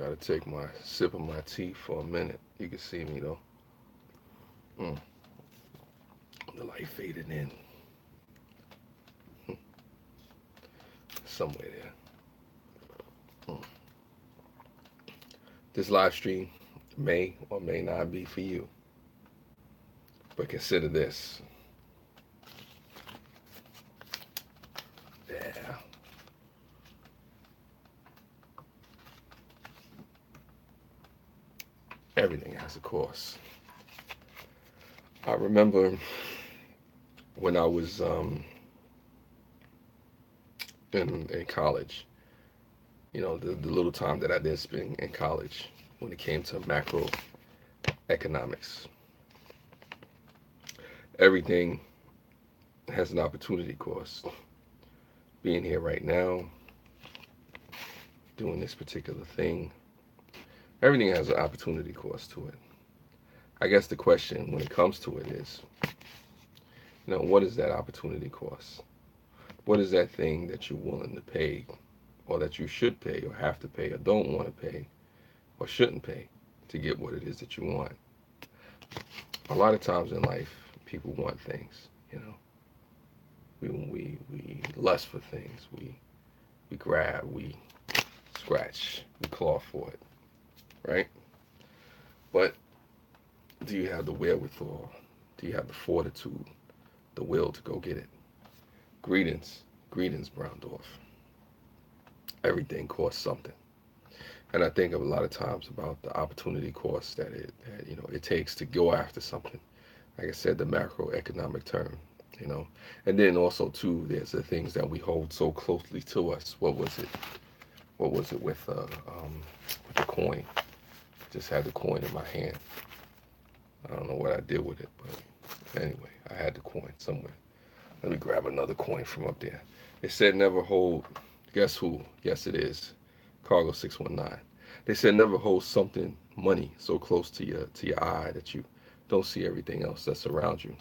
Gotta take my sip of my tea for a minute. You can see me though. Mm, the light faded in somewhere there. Mm. This live stream may or may not be for you, but consider this. Yeah, everything has a cost. I remember when I was in college. The little time that I did spend in college when it came to macroeconomics. Everything has an opportunity cost. Being here right now, doing this particular thing, everything has an opportunity cost to it. I guess the question when it comes to it is, what is that opportunity cost? What is that thing that you're willing to pay, or that you should pay, or have to pay, or don't want to pay, or shouldn't pay to get what it is that you want? A lot of times in life, people want things. We lust for things. We grab, we scratch, we claw for it, right? But do you have the wherewithal? Do you have the fortitude, the will to go get it? Greetings, greetings, Brown Dwarf. Everything costs something, and I think a lot of times about the opportunity cost that it takes to go after something. Like I said, the macroeconomic term, and then also too, there's the things that we hold so closely to us. What was it? What was it with the coin? Just had the coin in my hand. I don't know what I did with it, but anyway, I had the coin somewhere. Let me grab another coin from up there. It said never hold. Guess who? Yes, it is. Cargo 619. They said never hold something, money, so close to your eye that you don't see everything else that's around you.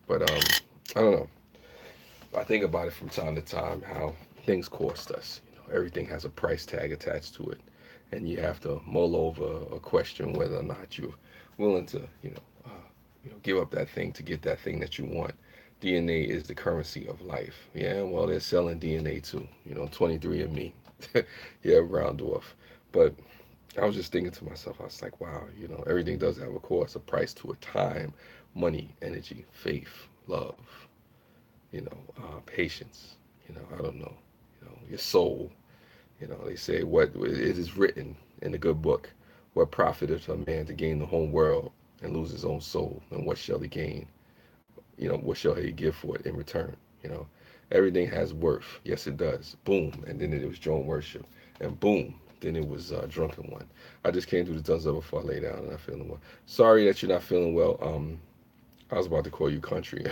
But I don't know. I think about it from time to time how things cost us. Everything has a price tag attached to it, and you have to mull over or question whether or not you're willing to, give up that thing to get that thing that you want. DNA is the currency of life. Yeah, well, they're selling DNA too. 23andMe. Yeah, Brown Dwarf. But I was just thinking to myself, I was like, wow, everything does have a cost, a price to it: time, money, energy, faith, love, patience. I don't know, your soul. They say what it is written in the good book. What profiteth a man to gain the whole world and lose his own soul? And what shall he gain? What shall he give for it in return? You know, Everything has worth. Yes, it does. Boom. And then it was drone worship. And boom. Then it was drunken one. I just came through the thumbs up before I lay down and I'm feeling well. Sorry that you're not feeling well. I was about to call you country.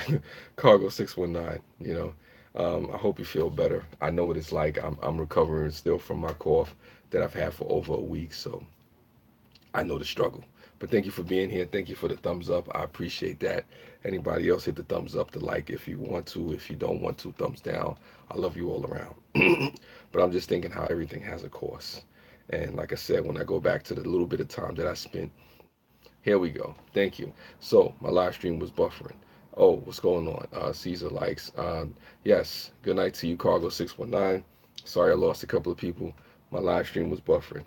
Cargo 619, I hope you feel better. I know what it's like. I'm recovering still from my cough that I've had for over a week, so I know the struggle. But thank you for being here. Thank you for the thumbs up. I appreciate that. Anybody else, hit the thumbs up, the like if you want to. If you don't want to, thumbs down. I love you all around. But I'm just thinking how everything has a course. And like I said, when I go back to the little bit of time that I spent, here we go. Thank you. So my live stream was buffering. Oh, what's going on? Caesar likes. Yes. Good night to you, Cargo 619. Sorry I lost a couple of people. My live stream was buffering,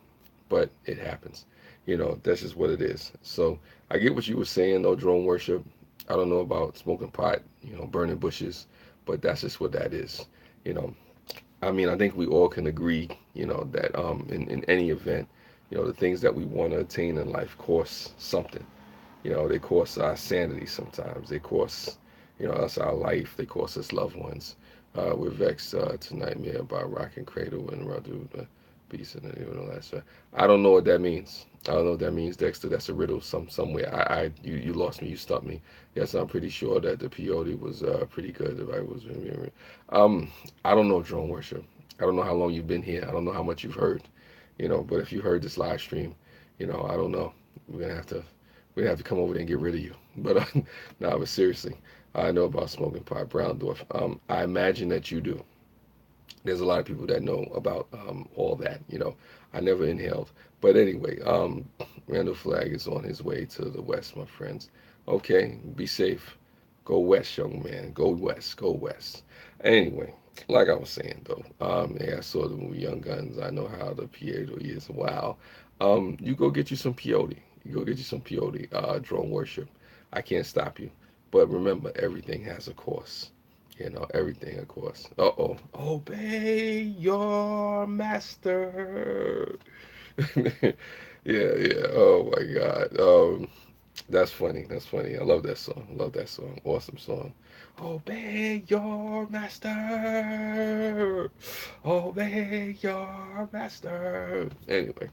but it happens. That's just what it is. So I get what you were saying, though, drone worship. I don't know about smoking pot, burning bushes, but that's just what that is. You know, I mean, I think we all can agree, that in any event, the things that we want to attain in life cost something. They cost our sanity sometimes. They cost, us our life. They cost us loved ones. We're vexed tonight, man, about Rock and Cradle and Radu, the Beast and all that stuff. I don't know what that means. I don't know what that means, Dexter. That's a riddle somewhere. You lost me. You stumped me. Yes, I'm pretty sure that the peyote was pretty good. If I was remembering. Um, I don't know drone worship. I don't know how long you've been here. I don't know how much you've heard. But if you heard this live stream, I don't know. We're gonna have to come over there and get rid of you. But no, but seriously, I know about smoking pot, Brown Dwarf. I imagine that you do. There's a lot of people that know about all that. I never inhaled. But anyway, Randall Flagg is on his way to the west, my friends. Okay, be safe. Go west, young man. Go west. Go west. Anyway, like I was saying though, yeah, I saw the movie Young Guns. I know how the peyote is. Wow. You go get you some peyote. You go get you some peyote. Drone worship. I can't stop you. But remember, everything has a cost. Everything, of course. Uh-oh. Obey your master. Yeah, yeah. Oh my God. That's funny. That's funny. I love that song. Love that song. Awesome song. Obey your master. Obey your master. Anyway,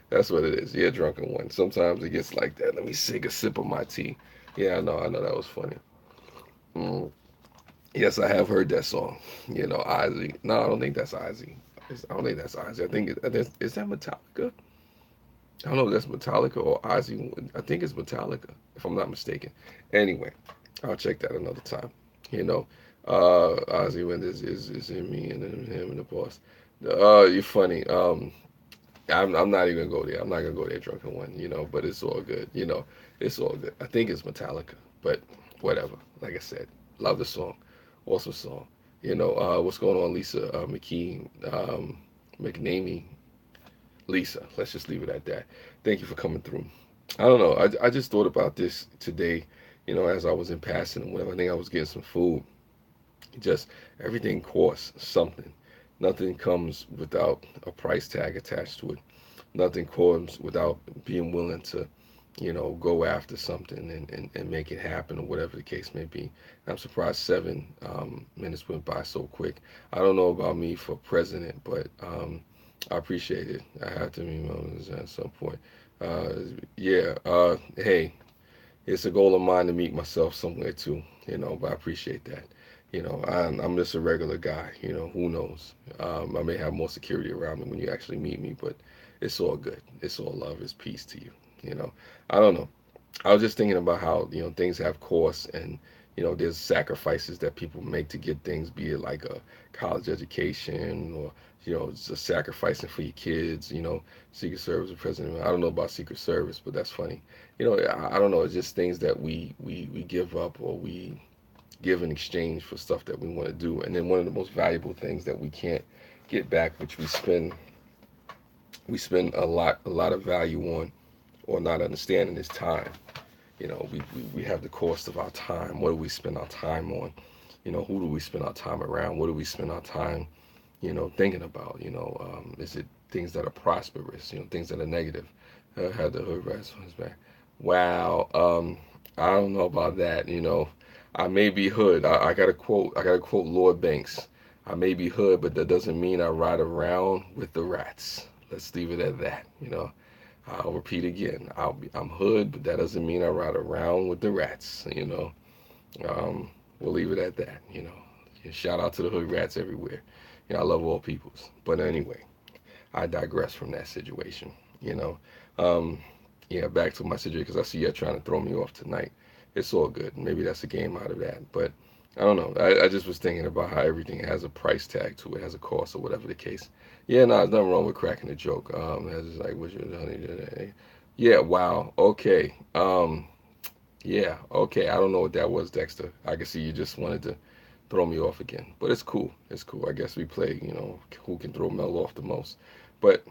that's what it is. Yeah, drunken one. Sometimes it gets like that. Let me take a sip of my tea. Yeah, I know that was funny. Mm. Yes, I have heard that song. Ozzy. No, I don't think that's Ozzy. I don't think that's Ozzy. I think is that Metallica? I don't know if that's Metallica or Ozzy. I think it's Metallica, if I'm not mistaken. Anyway, I'll check that another time. You know, Ozzy when this is in me and then him and the boss. You're funny. I'm not even gonna go there. I'm not gonna go there, drunken one. But it's all good. It's all good. I think it's Metallica, but whatever. Like I said, love the song. Awesome song. What's going on, Lisa McKee, McNamee, Lisa. Let's just leave it at that. Thank you for coming through. I don't know. I just thought about this today. As I was in passing and whatever. I think I was getting some food. Just everything costs something. Nothing comes without a price tag attached to it. Nothing comes without being willing to, go after something and make it happen or whatever the case may be. I'm surprised 7 minutes went by so quick. I don't know about me for president, but I appreciate it. I have to meet Moses at some point. Uh, yeah, hey, it's a goal of mine to meet myself somewhere too, but I appreciate that. I'm just a regular guy, who knows? I may have more security around me when you actually meet me, but it's all good. It's all love. It's peace to you, you know. I don't know. I was just thinking about how, things have costs and, there's sacrifices that people make to get things, be it like a college education or, just sacrificing for your kids, Secret Service or President. I don't know about Secret Service, but that's funny. I don't know. It's just things that we give up or we give in exchange for stuff that we want to do. And then one of the most valuable things that we can't get back, which we spend a lot of value on or not understanding is time. We have the cost of our time. What do we spend our time on? Who do we spend our time around? What do we spend our time, thinking about? Is it things that are prosperous? Things that are negative? Had the hood rats on his back. Wow. I don't know about that. I may be hood. I got to quote. I got to quote Lord Banks. I may be hood, but that doesn't mean I ride around with the rats. Let's leave it at that. I'll repeat again. I'm hood, but that doesn't mean I ride around with the rats. We'll leave it at that. Shout out to the hood rats everywhere. I love all peoples. But anyway, I digress from that situation. You know, um, yeah, back to my situation because I see you're trying to throw me off tonight. It's all good. Maybe that's a game out of that. But I don't know. I just was thinking about how everything has a price tag to it, has a cost or whatever the case. Yeah, no, there's nothing wrong with cracking a joke. It's just like, what's your honey today? Yeah, wow. Okay. Yeah, okay. I don't know what that was, Dexter. I can see you just wanted to throw me off again. But it's cool. It's cool. I guess we play, who can throw Mel off the most. But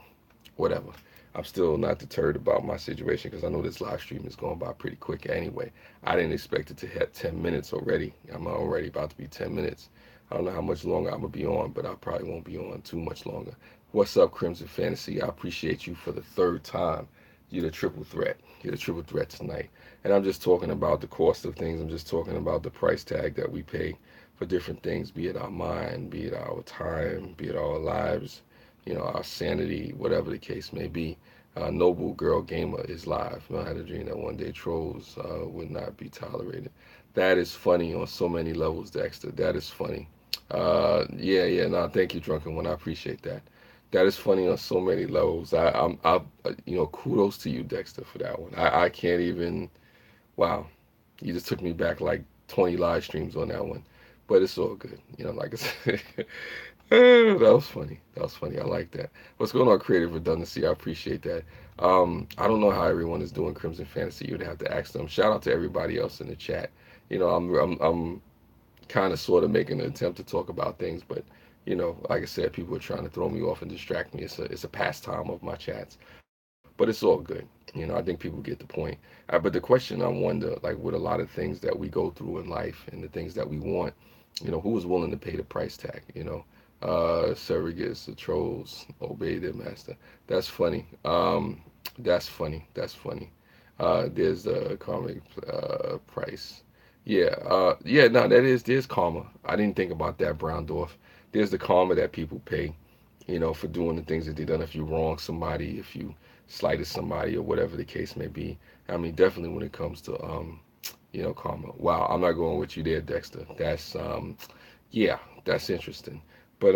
whatever. I'm still not deterred about my situation because I know this live stream is going by pretty quick anyway. I didn't expect it to hit 10 minutes already. I'm already about to be 10 minutes. I don't know how much longer I'm going to be on, but I probably won't be on too much longer. What's up, Crimson Fantasy? I appreciate you for the third time. You're the triple threat. You're the triple threat tonight. And I'm just talking about the cost of things. I'm just talking about the price tag that we pay for different things, be it our mind, be it our time, be it our lives, our sanity, whatever the case may be. Noble Girl Gamer is live. I had a dream that one day trolls would not be tolerated. That is funny on so many levels, Dexter. That is funny. Yeah, no, thank you, Drunken One. I appreciate that. That is funny on so many levels. Kudos to you, Dexter, for that one. I can't even. Wow, you just took me back like 20 live streams on that one, but it's all good. Like I said, That was funny. That was funny. I like that. What's going on, Creative Redundancy? I appreciate that. I don't know how everyone is doing Crimson Fantasy. You'd have to ask them. Shout out to everybody else in the chat. I'm kind of sort of making an attempt to talk about things, but like I said, people are trying to throw me off and distract me. It's a pastime of my chats, but it's all good. I think people get the point. But the question I wonder, like with a lot of things that we go through in life and the things that we want, who is willing to pay the price tag? Surrogates, the trolls, obey their master. That's funny. That's funny. That's funny. There's the karmic price. Yeah, no, there's karma. I didn't think about that, Brown Dwarf. There's the karma that people pay, for doing the things that they done. If you wrong somebody, if you slighted somebody, or whatever the case may be. I mean, definitely when it comes to karma. Wow, I'm not going with you there, Dexter. Yeah, that's interesting. But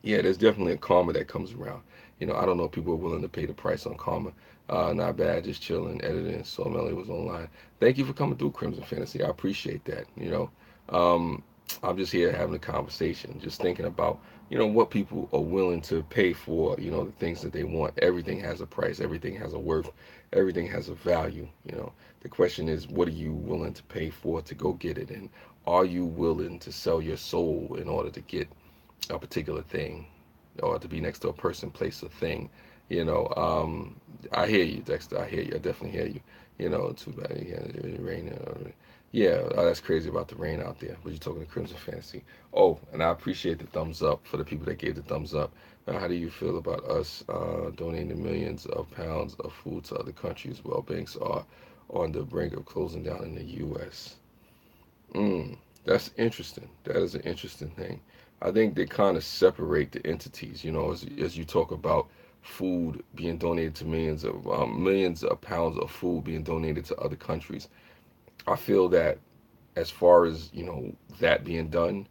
yeah, there's definitely a karma that comes around. I don't know if people are willing to pay the price on karma. Not bad, just chilling, editing. So Melly was online. Thank you for coming through, Crimson Fantasy. I appreciate that. I'm just here having a conversation, just thinking about, what people are willing to pay for, the things that they want. Everything has a price, everything has a worth, everything has a value. The question is, what are you willing to pay for to go get it? And are you willing to sell your soul in order to get a particular thing, or to be next to a person, place, or thing? I hear you, Dexter. I hear you. I definitely hear you. Too bad you had it rain. Yeah, that's crazy about the rain out there. But you're talking to Crimson Fantasy. Oh, and I appreciate the thumbs up for the people that gave the thumbs up. How do you feel about us donating millions of pounds of food to other countries while banks are on the brink of closing down in the U.S.? That's interesting. That is an interesting thing. I think they kind of separate the entities. As you talk about food being donated to millions of pounds of food being donated to other countries. I feel that as far as that being done,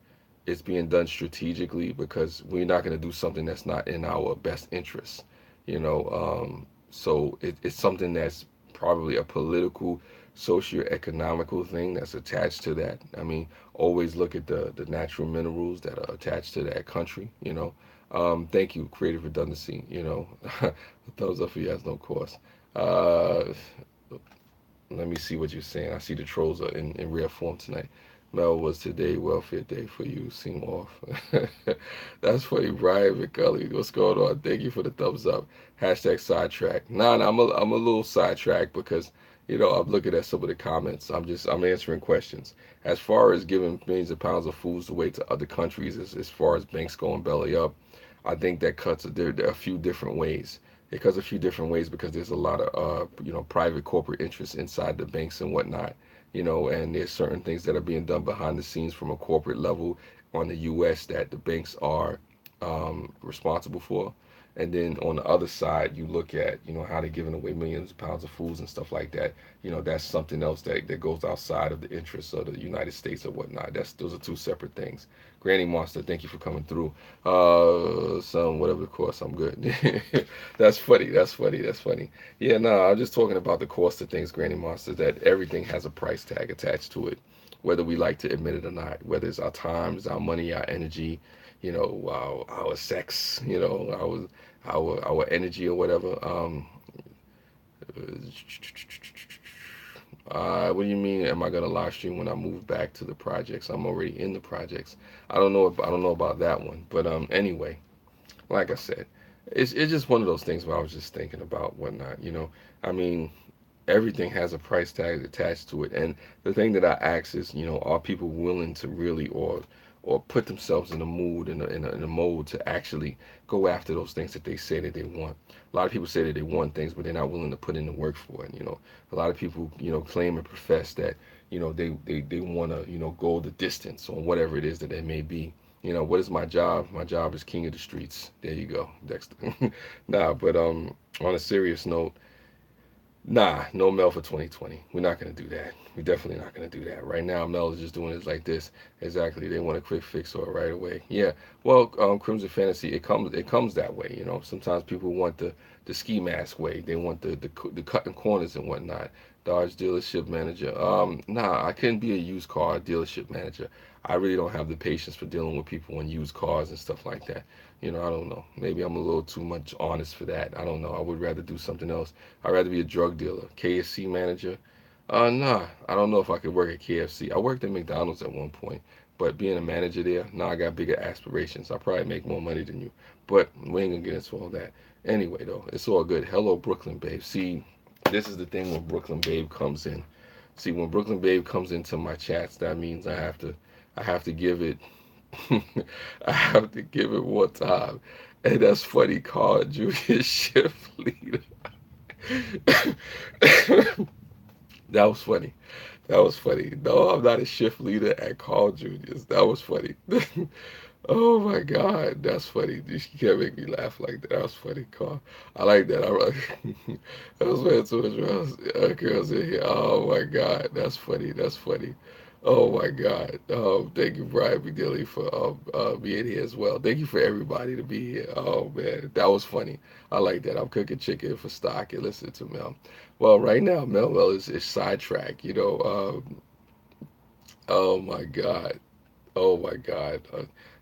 it's being done strategically because we're not going to do something that's not in our best interest. So it's something that's probably a political, socio-economical thing that's attached to that. I mean, always look at the natural minerals that are attached to that country. Thank you, Creative Redundancy. Thumbs up for you has no cost. Uh, Let me see what you're saying. I see the trolls are in rare form tonight. Mel, was today welfare day for you? Seem off. That's funny, Brian McCully. What's going on? Thank you for the thumbs up. Hashtag sidetrack. Nah, I'm a little sidetracked because I'm looking at some of the comments. I'm answering questions. As far as giving millions of pounds of foods away to other countries, as far as banks going belly up, I think that cuts there are a few different ways. It cuts a few different ways because there's a lot of private corporate interests inside the banks and whatnot. And there's certain things that are being done behind the scenes from a corporate level on the U.S. that the banks are responsible for. And then on the other side, you look at how they're giving away millions of pounds of foods and stuff like that. That's something else that goes outside of the interests of the United States or whatnot. Those are two separate things. Granny Monster, thank you for coming through. Some whatever the course, I'm good. That's funny. That's funny. That's funny. Yeah, no, I'm just talking about the cost of things, Granny Monster. That everything has a price tag attached to it, whether we like to admit it or not. Whether it's our time, it's our money, our energy, our sex, our energy or whatever. What do you mean? Am I gonna live stream when I move back to the projects? I'm already in the projects. I don't know about that one, but anyway, like I said, it's just one of those things where I was just thinking about whatnot. I mean, everything has a price tag attached to it, and the thing that I ask is, are people willing to really or put themselves in a mood in a mode to actually go after those things that they say that they want. A lot of people say that they want things, but they're not willing to put in the work for it. A lot of people claim and profess that they want to go the distance on whatever it is that they may be. What is my job? My job is king of the streets. There you go, Dexter. Nah, but on a serious note, nah, no Mel for 2020. We're not gonna do that. We're definitely not gonna do that. Right now, Mel is just doing it like this. Exactly. They want a quick fix or right away. Yeah. Well, Crimson Fantasy, it comes that way. Sometimes people want the ski mask way. They want the cutting corners and whatnot. Dodge dealership manager. Nah, I couldn't be a used car dealership manager. I really don't have the patience for dealing with people in used cars and stuff like that. I don't know. Maybe I'm a little too much honest for that. I don't know. I would rather do something else. I'd rather be a drug dealer, KFC manager. Nah, I don't know if I could work at KFC. I worked at McDonald's at one point, but being a manager there, nah, I got bigger aspirations. I probably make more money than you, but we ain't gonna get into all that. Anyway, though, it's all good. Hello, Brooklyn Babe. See, this is the thing when Brooklyn Babe comes in. See, when Brooklyn Babe comes into my chats, that means I have to give it, I have to give it more time. And that's funny, Carl Junior shift leader. That was funny. That was funny. No, I'm not a shift leader at Carl Junior's. That was funny. Oh my God, that's funny. You can't make me laugh like that. That was funny, Carl. I like that. I was way too much girls in here. Oh my God, that's funny. That's funny. Oh my God. Thank you, Brian McDilly, for being here as well. Thank you for everybody to be here. Oh man, that was funny. I like that. I'm cooking chicken for stock and listening to Mel. Well, right now, Mel is sidetracked. Oh my God. Oh my God.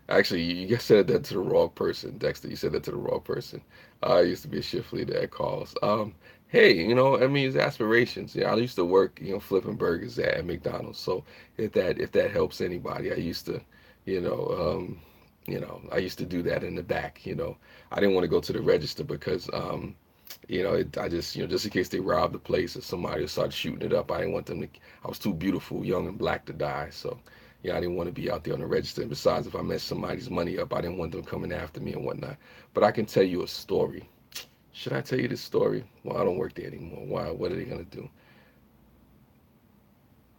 Actually, you just said that to the wrong person, Dexter. You said that to the wrong person. I used to be a shift leader at Carl's. Hey, I mean, it's aspirations. Yeah, I used to work, flipping burgers at McDonald's. So if that helps anybody, I used to, you know, um, I used to do that in the back. I didn't want to go to the register because, I just, just in case they robbed the place or somebody started shooting it up, I didn't want them to. I was too beautiful, young, and black to die. So, I didn't want to be out there on the register. And besides, if I messed somebody's money up, I didn't want them coming after me and whatnot. But I can tell you a story. Should I tell you this story? Well, I don't work there anymore. Why? What are they gonna do?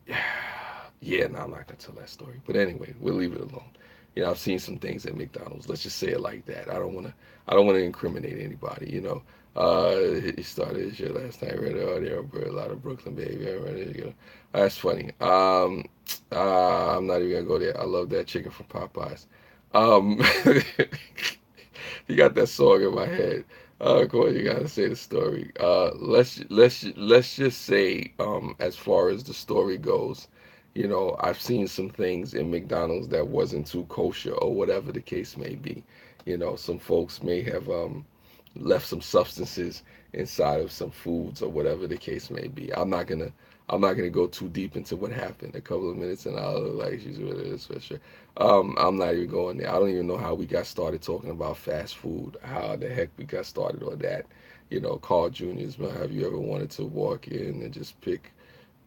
Yeah, no, I'm not gonna tell that story. But anyway, we'll leave it alone. I've seen some things at McDonald's. Let's just say it like that. I don't wanna incriminate anybody. He started his shit last night. Read it there, bro. A lot of Brooklyn, baby. I read it, That's funny. I'm not even gonna go there. I love that chicken from Popeyes. Um, you got that song in my head. Go on, you gotta say the story. Let's just say, as far as the story goes, I've seen some things in McDonald's that wasn't too kosher or whatever the case may be. Some folks may have left some substances inside of some foods or whatever the case may be. I'm not gonna go too deep into what happened. A couple of minutes and I'll look like she's with it for sure. I'm not even going there. I don't even know how we got started talking about fast food. How the heck we got started on that? Carl Jr.'s. Have you ever wanted to walk in and just pick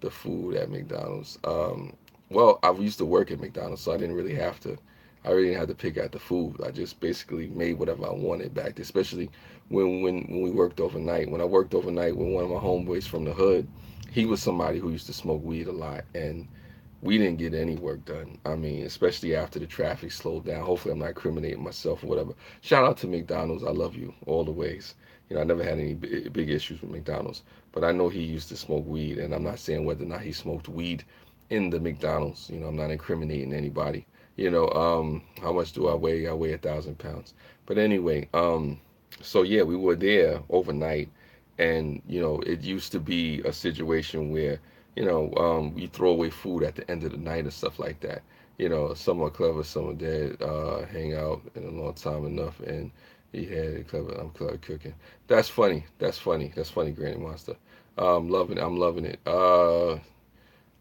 the food at McDonald's? Well, I used to work at McDonald's, so I didn't really have to. I really didn't have to pick out the food. I just basically made whatever I wanted back then, especially when we worked overnight. When I worked overnight with one of my homeboys from the hood, he was somebody who used to smoke weed a lot, and we didn't get any work done. I mean, especially after the traffic slowed down. Hopefully, I'm not incriminating myself or whatever. Shout out to McDonald's. I love you all the ways. I never had any big issues with McDonald's, but I know he used to smoke weed, and I'm not saying whether or not he smoked weed in the McDonald's. I'm not incriminating anybody. How much do I weigh? I weigh 1,000 pounds. But anyway, so yeah, we were there overnight, and it used to be a situation where we throw away food at the end of the night and stuff like that. Some are clever, some are dead. Hang out in a long time enough, and he had it clever. I'm clever cooking. That's funny. That's funny. That's funny, Granny Monster. Loving it. I'm loving it.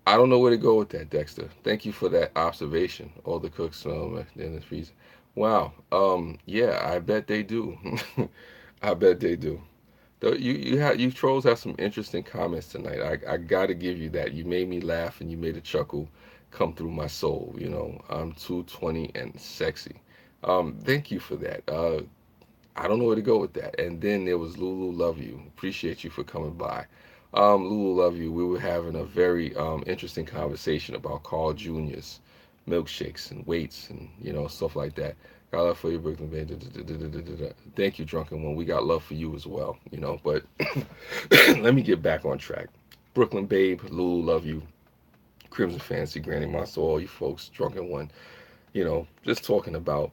I don't know where to go with that, Dexter. Thank you for that observation. All the cooks in the freezer. Wow. Yeah, I bet they do. I bet they do. Though you trolls have some interesting comments tonight. I gotta give you that. You made me laugh and you made a chuckle come through my soul. I'm 220 and sexy. Thank you for that. I don't know where to go with that. And then there was Lulu Love You. Appreciate you for coming by. Lulu Love You. We were having a very interesting conversation about Carl Jr.'s milkshakes and weights and stuff like that. Got love for you, Brooklyn Bay. Thank you, Drunken One. We got love for you as well. But let me get back on track. Brooklyn Babe, Lulu Love You, Crimson Fancy, Granny Monster, all you folks, Drunken One. Just talking about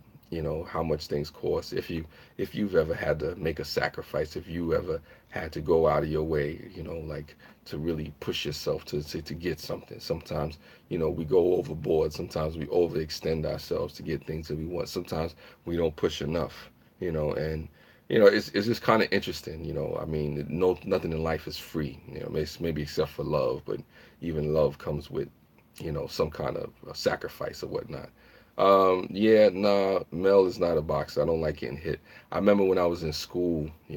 how much things cost. If you've ever had to make a sacrifice, if you ever had to go out of your way, like to really push yourself to get something. Sometimes, we go overboard. Sometimes we overextend ourselves to get things that we want. Sometimes we don't push enough, and it's just kind of interesting. I mean, no, nothing in life is free. Maybe except for love, but even love comes with some kind of a sacrifice or whatnot. Yeah, nah, Mel is not a boxer. I don't like getting hit. I remember when I was in school, we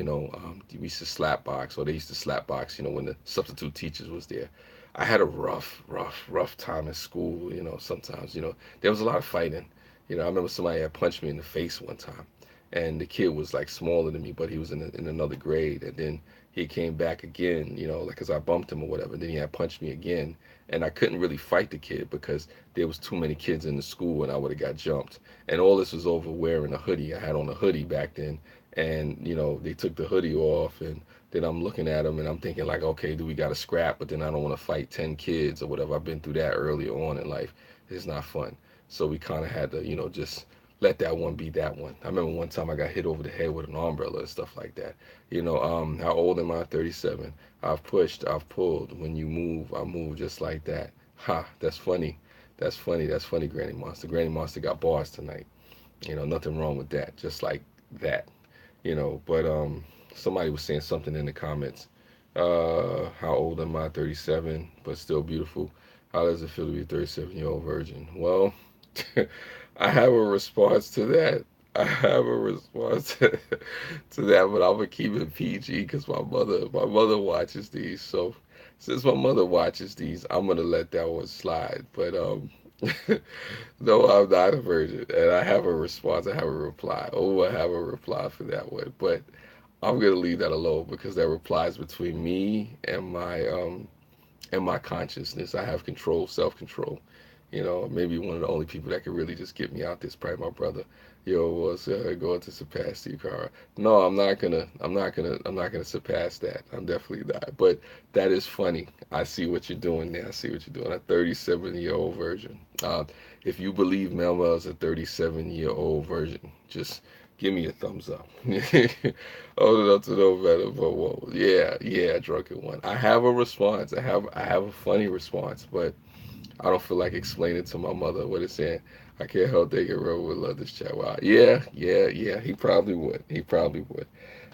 used to slap box, or they used to slap box, when the substitute teachers was there. I had a rough time at school, sometimes, there was a lot of fighting. I remember somebody had punched me in the face one time, and the kid was like smaller than me, but he was in another grade, and then he came back again, like, 'cause I bumped him or whatever. Then he had punched me again, and I couldn't really fight the kid because there was too many kids in the school and I would have got jumped. And all this was over wearing a hoodie. I had on a hoodie back then, and they took the hoodie off, and then I'm looking at them and I'm thinking like, okay, do we got to scrap? But then I don't want to fight 10 kids or whatever. I've been through that earlier on in life. It's not fun. So we kind of had to, just let that one be that one. I remember one time I got hit over the head with an umbrella and stuff like that. How old am I? 37. I've pushed, I've pulled. When you move, I move just like that. Ha, that's funny. That's funny. That's funny, Granny Monster. Granny Monster got bars tonight. Nothing wrong with that. Just like that. But somebody was saying something in the comments. How old am I? 37, but still beautiful. How does it feel to be a 37-year-old virgin? Well, I have a response to that. I have a response to that, but I'm gonna keep it PG because my mother watches these. So since my mother watches these, I'm gonna let that one slide. But no, I'm not a virgin, and I have a response. I have a reply. Oh, I have a reply for that one, but I'm gonna leave that alone because that replies between me and my consciousness. I have control, self-control. Maybe one of the only people that could really just get me out there is probably my brother. Yo, was going to surpass you, Cara? No, I'm not gonna surpass that. I'm definitely not. But that is funny. I see what you're doing there. I see what you're doing. A 37-year-old virgin. If you believe Melma is a 37-year-old virgin, just give me a thumbs up. Old enough to know better, but whoa, yeah, drunken one. I have a response. I have a funny response, but I don't feel like explaining to my mother what it's saying. I can't help thinking Ro would love this chat. Wow. Yeah. He probably would. He probably would.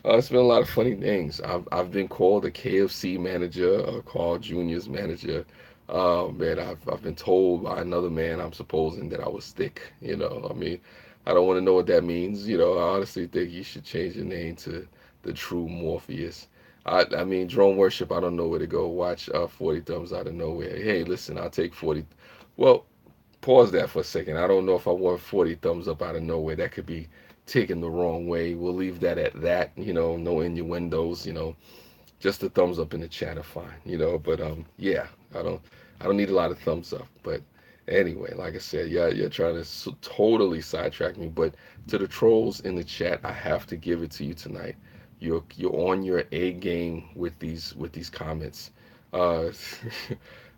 It's been a lot of funny things. I've been called a KFC manager, Carl Jr.'s manager. Man, I've been told by another man, I'm supposing, that I was thick. I mean, I don't want to know what that means. I honestly think you should change your name to the True Morpheus. I mean, drone worship, I don't know where to go. Watch 40 Thumbs Out of Nowhere. Hey, listen, I'll take 40. Well, pause that for a second. I don't know if I want 40 thumbs up out of nowhere. That could be taken the wrong way. We'll leave that at that. No innuendos. Just a thumbs up in the chat are fine. But yeah, I don't need a lot of thumbs up. But anyway, like I said, yeah, you're trying to totally sidetrack me. But to the trolls in the chat, I have to give it to you tonight. You're on your A game with these comments. Uh,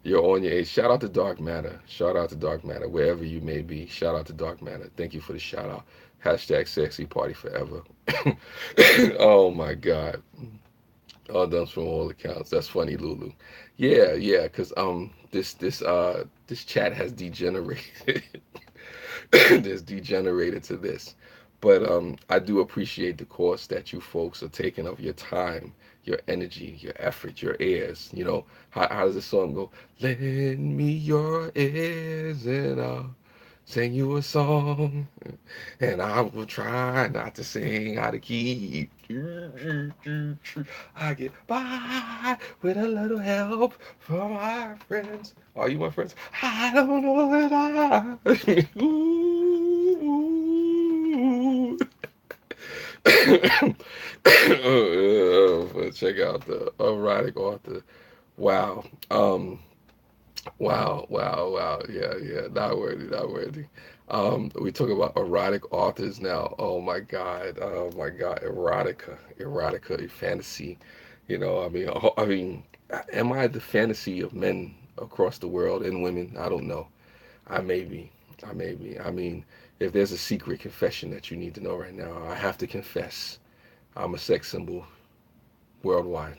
you're on your A. Shout out to Dark Matter. Shout out to Dark Matter wherever you may be. Shout out to Dark Matter. Thank you for the shout out. Hashtag sexy party forever. Oh my God. All done from all accounts. That's funny, Lulu. Yeah, because this chat has degenerated. This degenerated to this. But I do appreciate the course that you folks are taking of your time, your energy, your effort, your ears. How does the song go? Lend me your ears and I'll sing you a song, and I will try not to sing out of key. I get by with a little help from my friends. Are you my friends? I don't know that I. Ooh. Check out the erotic author. Wow. Wow. Yeah. Not worthy, not worthy. We talk about erotic authors now. Oh my God, erotica, fantasy. I mean, am I the fantasy of men across the world and women? I don't know. I may be. I may be. I mean, if there's a secret confession that you need to know right now, I have to confess I'm a sex symbol worldwide.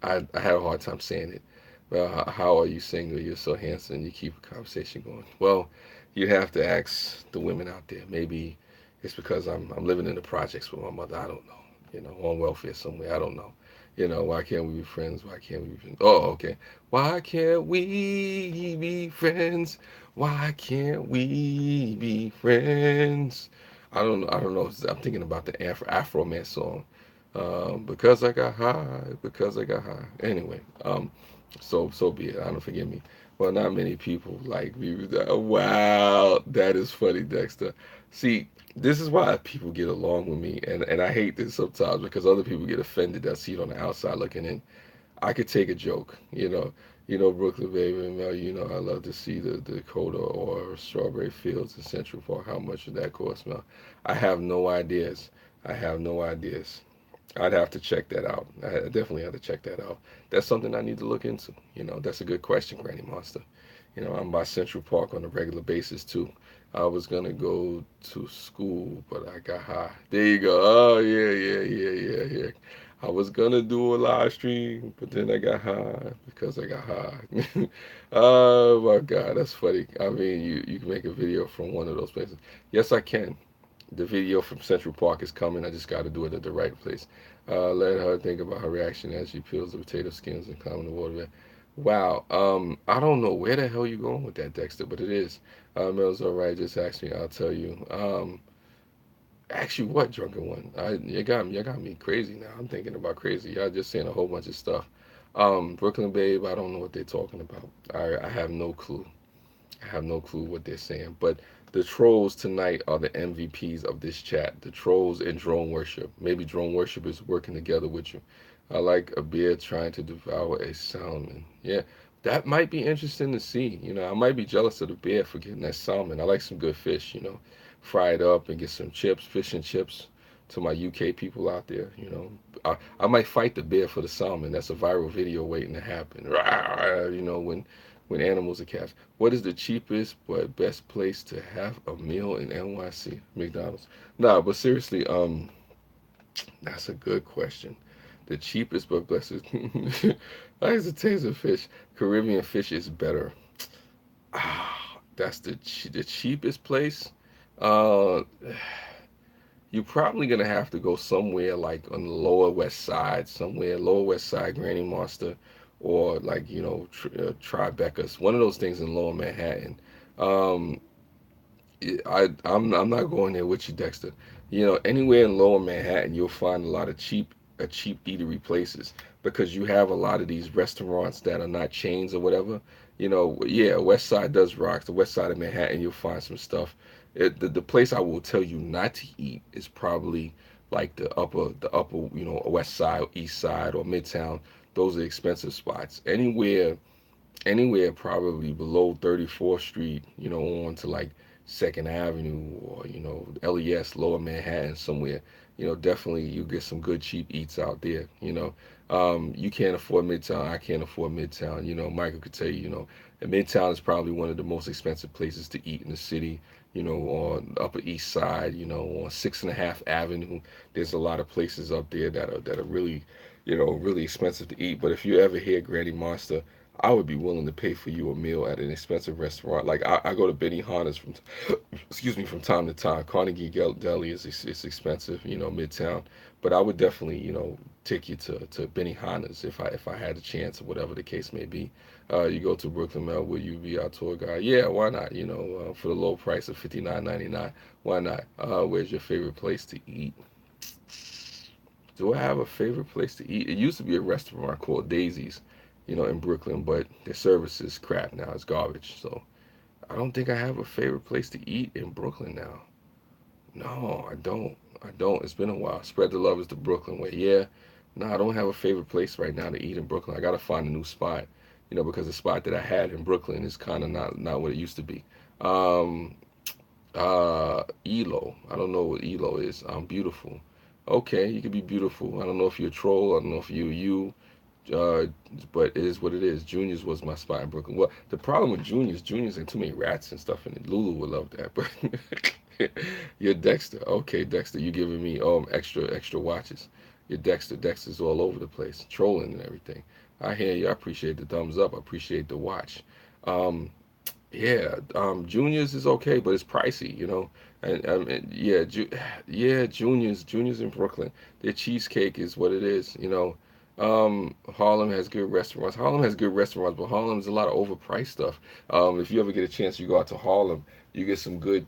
I have a hard time saying it. Well, how are you single? You're so handsome. You keep a conversation going. Well, you have to ask the women out there. Maybe it's because I'm living in the projects with my mother. I don't know. On welfare somewhere. I don't know. Why can't we be friends? Why can't we be friends? Oh, okay. Why can't we be friends? Why can't we be friends? I don't know. I don't know. I'm thinking about the Afro Man song. Because I got high, because I got high. Anyway, so be it. I don't forgive me. Well, not many people like me. Wow, that is funny, Dexter. See, this is why people get along with me, and I hate this sometimes because other people get offended. I see it on the outside looking in. I could take a joke, Brooklyn baby, and Mel, I love to see the Dakota or strawberry fields in Central Park. How much would that cost, Mel? I have no ideas. I have no ideas. I'd have to check that out. I definitely have to check that out. That's something I need to look into. That's a good question, Granny Monster. I'm by Central Park on a regular basis too. I was gonna go to school, but I got high. There you go. Oh yeah, yeah, yeah, yeah, yeah. I was gonna do a live stream, but then I got high because I got high. Oh my God, that's funny. I mean, you can make a video from one of those places. Yes, I can. The video from Central Park is coming. I just got to do it at the right place. Let her think about her reaction as she peels the potato skins and climb the water. Wow. I don't know where the hell you going with that, Dexter, but it is. Mel's all right. Just ask me. I'll tell you. Ask you what, drunken one? You got me crazy now. I'm thinking about crazy. Y'all just saying a whole bunch of stuff. Brooklyn Babe. I don't know what they're talking about. I have no clue. I have no clue what they're saying. But the trolls tonight are the MVPs of this chat. The trolls and drone worship. Maybe drone worship is working together with you. I like a bear trying to devour a salmon. Yeah, that might be interesting to see. I might be jealous of the bear for getting that salmon. I like some good fish, fry it up and get some chips, fish and chips to my UK people out there. I might fight the bear for the salmon. That's a viral video waiting to happen. When animals are cats. What is the cheapest but best place to have a meal in NYC? McDonald's. Nah, but seriously, that's a good question. The cheapest but best. I used to taste of fish. Caribbean fish is better. Ah, that's the cheapest place. Uh, you're probably gonna have to go somewhere like on the Lower West Side, somewhere Lower West Side, Granny Monster, or like Tribeca's, one of those things in Lower Manhattan. Um, I'm not going there with you, Dexter. Anywhere in Lower Manhattan, you'll find a lot of cheap eatery places because you have a lot of these restaurants that are not chains or whatever. Yeah, West Side does rock. The West Side of Manhattan, you'll find some stuff. The place I will tell you not to eat is probably like the upper West Side, East Side, or Midtown. Those are expensive spots. Anywhere probably below 34th Street, on to like Second Avenue or LES, Lower Manhattan somewhere. Definitely you get some good cheap eats out there. You can't afford Midtown. I can't afford Midtown. Michael could tell you. And Midtown is probably one of the most expensive places to eat in the city. On the Upper East Side. On Sixth and a Half Avenue. There's a lot of places up there that are really, really expensive to eat. But if you ever hear Granny Monster, I would be willing to pay for you a meal at an expensive restaurant. Like I go to Benihana's from, excuse me, from time to time. Carnegie Deli is expensive, Midtown. But I would definitely, take you to Benihana's if I had a chance or whatever the case may be. You go to Brooklyn Mel, will you be our tour guide? Yeah, why not? For the low price of $59.99, why not? Where's your favorite place to eat? Do I have a favorite place to eat? It used to be a restaurant called Daisy's, in Brooklyn, but their service is crap now. It's garbage. So I don't think I have a favorite place to eat in Brooklyn now. No, I don't. I don't. It's been a while. Spread the love is the Brooklyn way. Yeah. No, I don't have a favorite place right now to eat in Brooklyn. I gotta find a new spot, because the spot that I had in Brooklyn is kind of not what it used to be. Um, Elo. I don't know what Elo is. I'm beautiful. Okay, you could be beautiful. I don't know if you're a troll. I don't know if you. Uh, but it is what it is. Junior's was my spot in Brooklyn. Well, the problem with Junior's had too many rats and stuff in it. Lulu would love that, but You're Dexter. Okay, Dexter, you giving me extra watches. You're Dexter. Dexter's all over the place, trolling and everything. I hear you. I appreciate the thumbs up. I appreciate the watch. Um, yeah, juniors is okay, but it's pricey, and yeah, yeah, juniors in Brooklyn. Their cheesecake is what it is. Harlem has good restaurants. Harlem has good restaurants, but Harlem's a lot of overpriced stuff. If you ever get a chance, you go out to Harlem, you get some good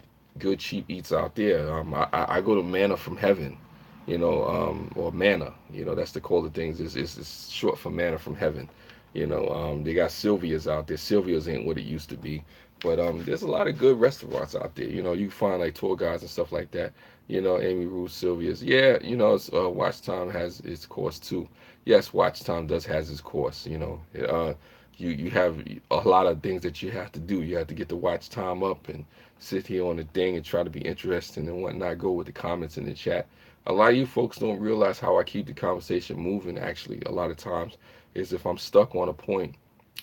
cheap eats out there. I go to Manna from Heaven, or Manna. That's the call of things. It's short for Manna from Heaven. They got Sylvia's out there. Sylvia's ain't what it used to be, but there's a lot of good restaurants out there. You find like tour guides and stuff like that. Amy Ruth, Sylvia's. Yeah, Watch Time has its course too. Yes, Watch Time does has its course. You have a lot of things that you have to do. You have to get the watch time up and sit here on the thing and try to be interesting and whatnot. Go with the comments in the chat. A lot of you folks don't realize how I keep the conversation moving. Actually, a lot of times is if I'm stuck on a point,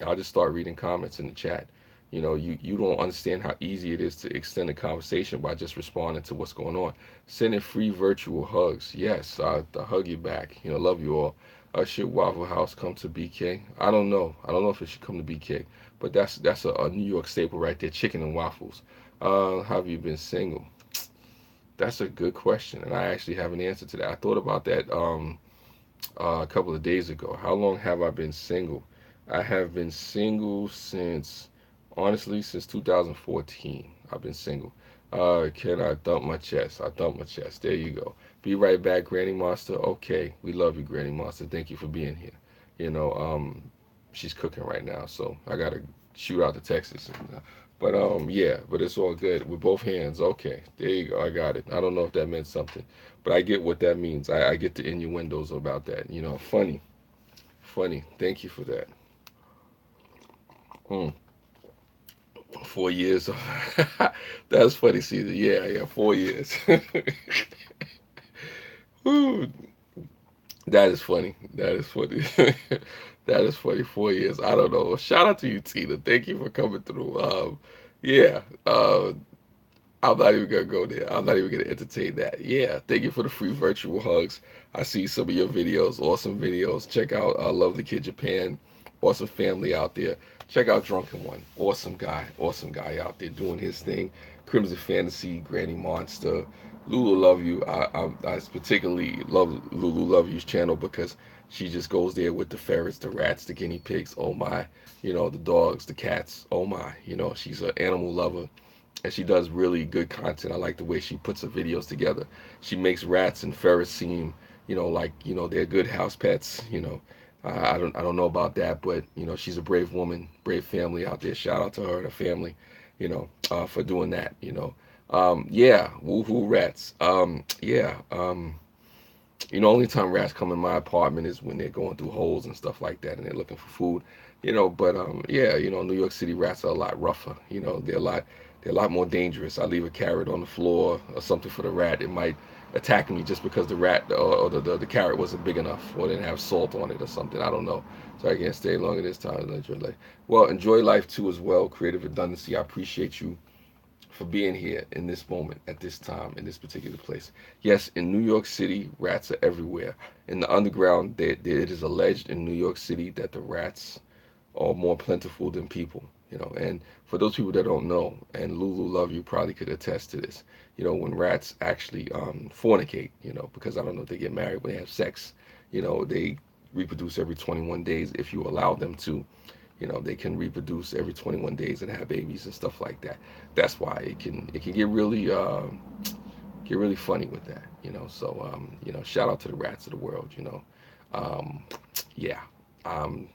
I'll just start reading comments in the chat. You don't understand how easy it is to extend the conversation by just responding to what's going on. Sending free virtual hugs. Yes, I hug you back. Love you all. Should Waffle House come to BK? I don't know. I don't know if it should come to BK, but that's a New York staple right there. Chicken and waffles. Have you been single? That's a good question, and I actually have an answer to that. I thought about that a couple of days ago. How long have I been single? I have been single honestly, since 2014. I've been single. Can I thump my chest? I thump my chest. There you go. Be right back, Granny Monster. Okay, we love you, Granny Monster. Thank you for being here. She's cooking right now, so I gotta shoot out to Texas. Yeah, but it's all good with both hands. Okay, there you go. I got it. I don't know if that meant something, but I get what that means. I get the innuendos about that. Funny, funny. Thank you for that. Mm, 4 years. That's funny, Caesar. Yeah, yeah, 4 years. Ooh, that is funny. That is funny. That is funny. 4 years. I don't know. Shout out to you, Tina. Thank you for coming through. Yeah. I'm not even gonna go there. I'm not even gonna entertain that. Yeah, thank you for the free virtual hugs. I see some of your videos, awesome videos. Check out Lovely Kid Japan, awesome family out there. Check out Drunken One, awesome guy out there doing his thing. Crimson Fantasy, Granny Monster, Lulu Love You. I particularly love Lulu Love You's channel because she just goes there with the ferrets, the rats, the guinea pigs. Oh my, the dogs, the cats. Oh my, she's an animal lover and she does really good content. I like the way she puts her videos together. She makes rats and ferrets seem, like they're good house pets. I don't know about that, but she's a brave woman, brave family out there. Shout out to her and her family, for doing that. Yeah, woohoo rats. Yeah. Only time rats come in my apartment is when they're going through holes and stuff like that, and they're looking for food. But yeah, New York City rats are a lot rougher. They're a lot more dangerous. I leave a carrot on the floor or something for the rat, it might attack me just because the rat or the carrot wasn't big enough or didn't have salt on it or something. I don't know. So I can't stay longer this time. Enjoy life. Well, enjoy life too as well. Creative redundancy. I appreciate you for being here in this moment, at this time, in this particular place. Yes, in New York City, rats are everywhere. In the underground, it is alleged in New York City that the rats are more plentiful than people. And for those people that don't know, and Lulu Love You probably could attest to this, when rats actually fornicate, because I don't know if they get married when they have sex, they reproduce every 21 days if you allow them to. They can reproduce every 21 days and have babies and stuff like that. That's why it can get really funny with that. So shout out to the rats of the world. Um, yeah, um,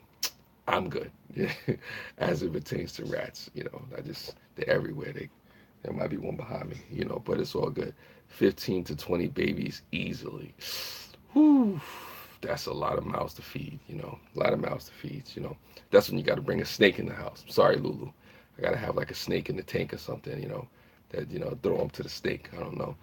I'm good as it pertains to rats. They're everywhere. There might be one behind me. But it's all good. 15 to 20 babies easily. Whew, that's a lot of mouths to feed. A lot of mouths to feed. That's when you got to bring a snake in the house. Sorry, Lulu. I got to have like a snake in the tank or something. That throw them to the snake. I don't know.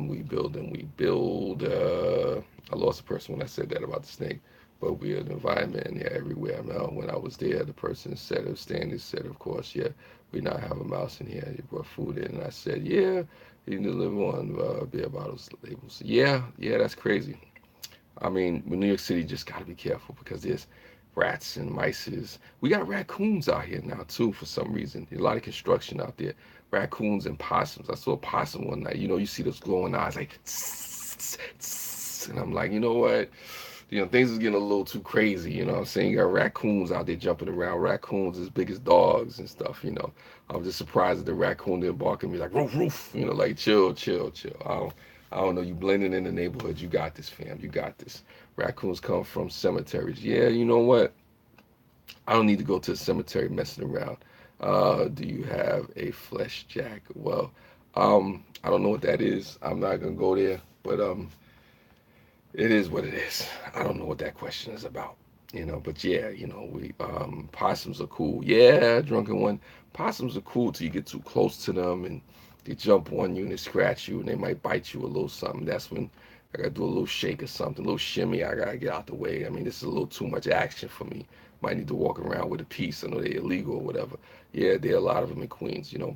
We build and we build. I lost a person when I said that about the snake. but weird environment, and yeah, everywhere. When I was there, the person said, standing said, of course, yeah, we not have a mouse in here. He brought food in, and I said, yeah, you need to live on beer bottles labels. Yeah, yeah, that's crazy. I mean, with New York City, just got to be careful because there's rats and mices. We got raccoons out here now too for some reason. A lot of construction out there. Raccoons and possums. I saw a possum one night. You know, you see those glowing eyes like, tss, tss, and I'm like, you know what? You know, things is getting a little too crazy. You know what I'm saying? You got raccoons out there jumping around. Raccoons as big as dogs and stuff. You know, I'm just surprised that the raccoon didn't bark at me like roof roof. You know, like chill, chill, chill. I don't know. You blending in the neighborhood. You got this, fam. You got this. Raccoons come from cemeteries. Yeah, you know what? I don't need to go to the cemetery messing around. Do you have a flesh jack? Well, I don't know what that is. I'm not gonna go there, but it is what it is. I don't know what that question is about. You know, but yeah, you know, we possums are cool. Yeah, drunken one. Possums are cool till you get too close to them and they jump on you and they scratch you and they might bite you a little something. That's when I gotta do a little shake or something, a little shimmy. I gotta get out the way. I mean, this is a little too much action for me. Might need to walk around with a piece. I know they're illegal or whatever. Yeah, there are a lot of them in Queens. You know,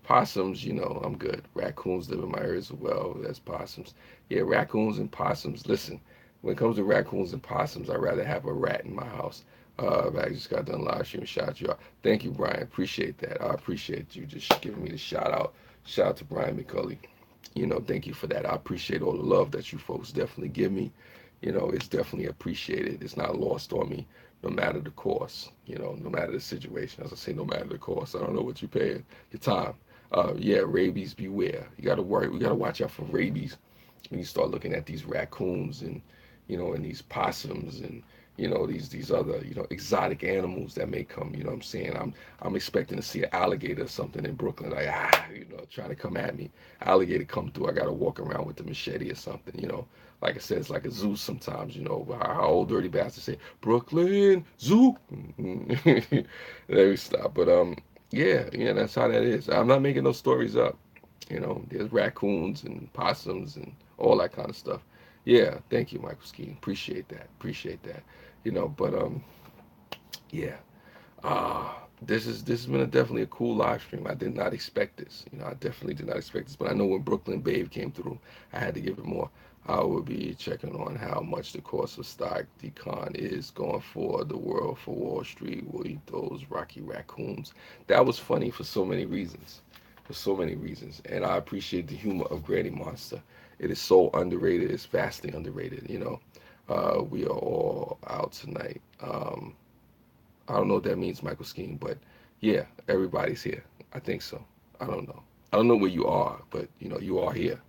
possums. You know, I'm good. Raccoons live in my area as well. That's possums. Yeah, raccoons and possums. Listen, when it comes to raccoons and possums, I'd rather have a rat in my house. I just got done live streaming. Shout you out. Thank you, Brian. Appreciate that. I appreciate you just giving me the shout out. Shout out to Brian McCully. You know, thank you for that. I appreciate all the love that you folks definitely give me. You know, it's definitely appreciated. It's not lost on me, no matter the cost. You know, no matter the situation. As I say, no matter the cost. I don't know what you're paying. Your time. Yeah, rabies, beware. You gotta worry. We gotta watch out for rabies when you start looking at these raccoons and and these possums and these other exotic animals that may come. You know what I'm saying? I'm expecting to see an alligator or something in Brooklyn, like trying to come at me. Alligator come through, I gotta walk around with the machete or something. Like I said, it's like a zoo sometimes. How old dirty bastards say Brooklyn Zoo. Let me stop. But yeah, that's how that is. I'm not making those stories up. There's raccoons and possums and all that kind of stuff. Yeah, thank you, Michael Skeen. Appreciate that. Appreciate that. But yeah. This has been definitely a cool live stream. I did not expect this. I definitely did not expect this. But I know when Brooklyn Babe came through, I had to give it more. I will be checking on how much the cost of stock decon is going for the world for Wall Street. We'll eat those Rocky Raccoons. That was funny for so many reasons. For so many reasons. And I appreciate the humor of Granny Monster. It is so underrated. It's vastly underrated. We are all out tonight. I don't know what that means, Michael Skeen, but yeah, everybody's here. I think so. I don't know. I don't know where you are, but you are here.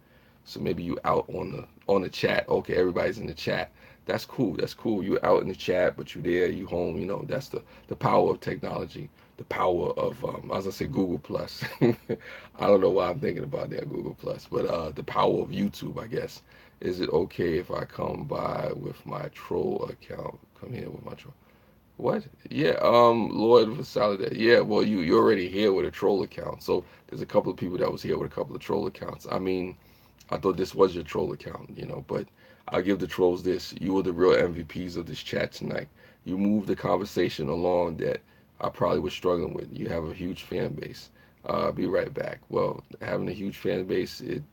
So maybe you out on the chat. Okay, everybody's in the chat. That's cool. That's cool. You out in the chat, but you there. You home. That's the power of technology. The power of as I say, Google Plus. I don't know why I'm thinking about that Google Plus, but the power of YouTube, I guess. Is it okay if I come by with my troll account? Come here with my troll. What? Yeah, Lord Vassalidad. Yeah, well, you're already here with a troll account. So there's a couple of people that was here with a couple of troll accounts. I mean, I thought this was your troll account, but I'll give the trolls this. You were the real MVPs of this chat tonight. You moved the conversation along that I probably was struggling with. You have a huge fan base. Be right back. Well, having a huge fan base, it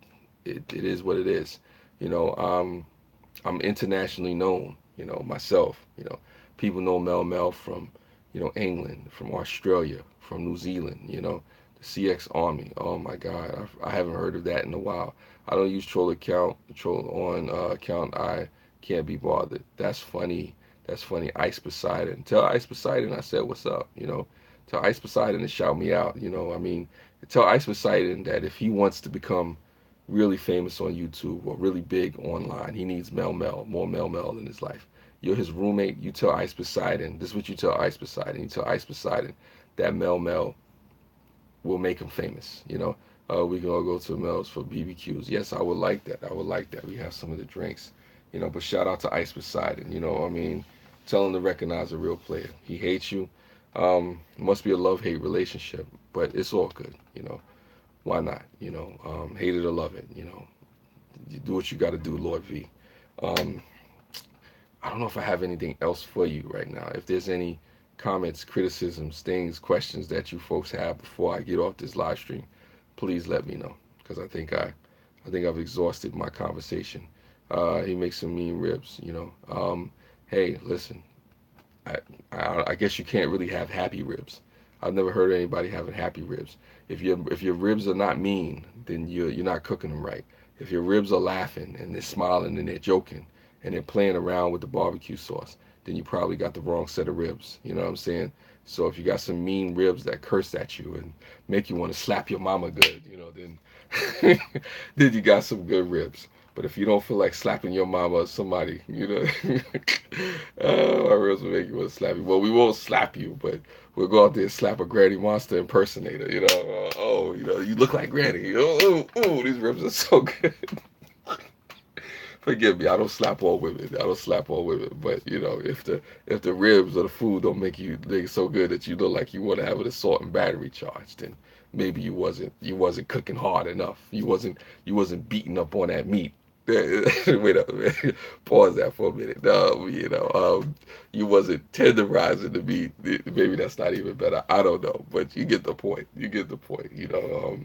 is what it is. You know, I'm internationally known, myself. People know Mel Mel from, England, from Australia, from New Zealand, the CX Army. Oh my God, I haven't heard of that in a while. I don't use troll on account. I can't be bothered. That's funny. That's funny. Ice Poseidon. Tell Ice Poseidon I said what's up. Tell Ice Poseidon to shout me out. I mean, tell Ice Poseidon that if he wants to become really famous on YouTube or really big online, he needs more Mel Mel in his life. You're his roommate. You tell Ice Poseidon. This is what you tell Ice Poseidon. You tell Ice Poseidon that Mel Mel will make him famous. We can all go to Mel's for BBQs. Yes, I would like that. I would like that. We have some of the drinks. But shout out to Ice Poseidon. I mean, tell him to recognize a real player. He hates you. It must be a love-hate relationship, but it's all good. Why not? Hate it or love it. You do what you got to do, Lord V. Um, I don't know if I have anything else for you right now. If there's any comments, criticisms, things, questions that you folks have before I get off this live stream, please let me know, because I think I've exhausted my conversation. He makes some mean ribs, you know. Hey, listen, I, I guess you can't really have happy ribs. I've never heard of anybody having happy ribs. If your ribs are not mean, then you're not cooking them right. If your ribs are laughing and they're smiling and they're joking and they're playing around with the barbecue sauce, then you probably got the wrong set of ribs. You know what I'm saying? So if you got some mean ribs that curse at you and make you want to slap your mama good, you know, then then you got some good ribs. But if you don't feel like slapping your mama or somebody, you know, my ribs will make you want to slap you. Well, we won't slap you, but we'll go out there and slap a Granny Monster impersonator. You know, oh, you know, you look like Granny. Oh, these ribs are so good. Forgive me, I don't slap all women. I don't slap all women. But you know, if the ribs or the food don't make you think so good that you look like you want to have an assault and battery charge, then maybe you wasn't cooking hard enough. You wasn't beating up on that meat. Wait up, man. Pause that for a minute. No, you know, you wasn't tenderizing the meat. Maybe that's not even better. I don't know, but you get the point. You get the point. You know,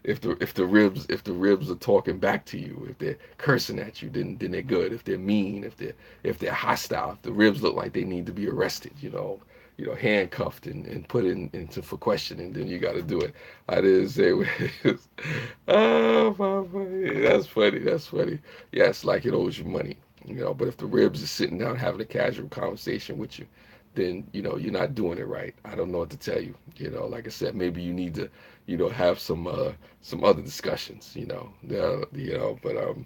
if the ribs are talking back to you, if they're cursing at you, then they're good. If they're mean, if they're hostile, if the ribs look like they need to be arrested, you know, handcuffed and put into for questioning, then you got to do it. I didn't say it. Oh, my, that's funny. That's funny. Yes, like it owes you money, you know. But if the ribs is sitting down having a casual conversation with you, then you know you're not doing it right. I don't know what to tell you. You know, like I said, maybe you need to, you know, have some other discussions. You know. But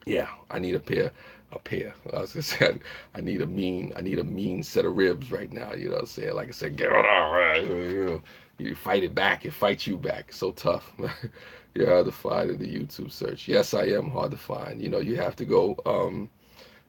yeah, I need a pair. I was gonna say I need I need a mean set of ribs right now. You know what I'm saying? Like I said, get on, all right. You know, you fight it back, it fights you back. So tough. You're hard to find in the YouTube search. Yes, I am hard to find. You know, you have to go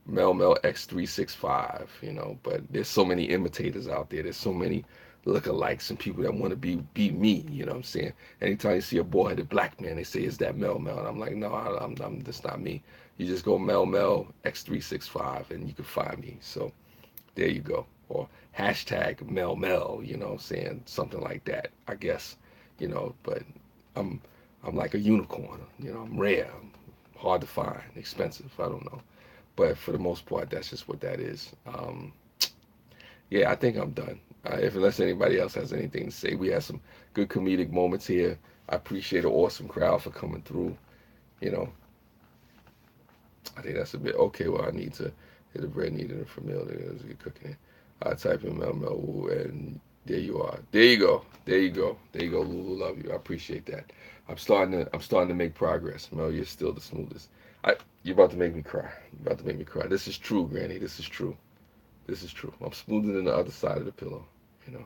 Mel Mel X365, you know, but there's so many imitators out there. There's so many lookalikes and people that want to be me, you know what I'm saying? Anytime you see a bald-headed black man, they say, is that Mel Mel? And I'm like, no, I'm that's not me. You just go Mel Mel X365 and you can find me. So there you go. Or hashtag Mel Mel, you know what I'm saying? Something like that, I guess, you know, but I'm I'm like a unicorn, you know, I'm rare, I'm hard to find, expensive, I don't know. But for the most part, that's just what that is. Yeah, I think I'm done. If unless anybody else has anything to say, we had some good comedic moments here. I appreciate an awesome crowd for coming through. You know, I think that's a bit okay. Well, I need to hit the bread needed for meal. There's good cooking. I type in Mel Mel and there you are. There you go. There you go. There you go. Lulu, love you. I appreciate that. I'm starting to make progress. Mel, you're still the smoothest. You're about to make me cry. You're about to make me cry. This is true, Granny. This is true. This is true. I'm smoother than the other side of the pillow, you know.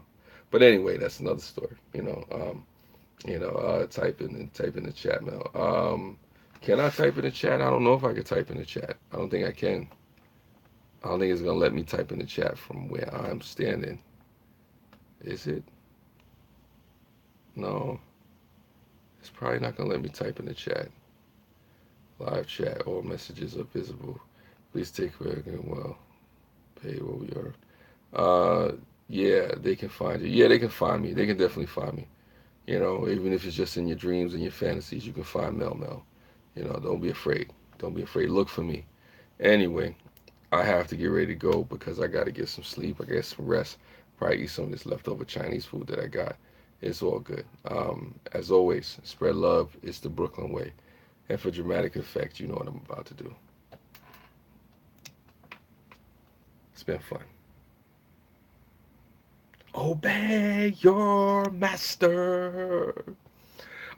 But anyway, that's another story, you know. Type in the chat, Mel. Can I type in the chat? I don't know if I can type in the chat. I don't think I can. I don't think it's gonna let me type in the chat from where I'm standing. Is it? No. It's probably not gonna let me type in the chat. Live chat, all messages are visible. Please take care again. Well, pay what we are. Yeah, they can find you. Yeah, they can find me. They can definitely find me. You know, even if it's just in your dreams and your fantasies, you can find Mel Mel. You know, don't be afraid. Don't be afraid. Look for me. Anyway, I have to get ready to go because I got to get some sleep. I get some rest. Probably eat some of this leftover Chinese food that I got. It's all good. As always, spread love. It's the Brooklyn way. And for dramatic effect, you know what I'm about to do. It's been fun. Obey your master.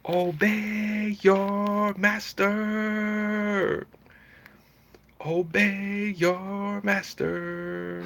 Obey your master. Obey your master.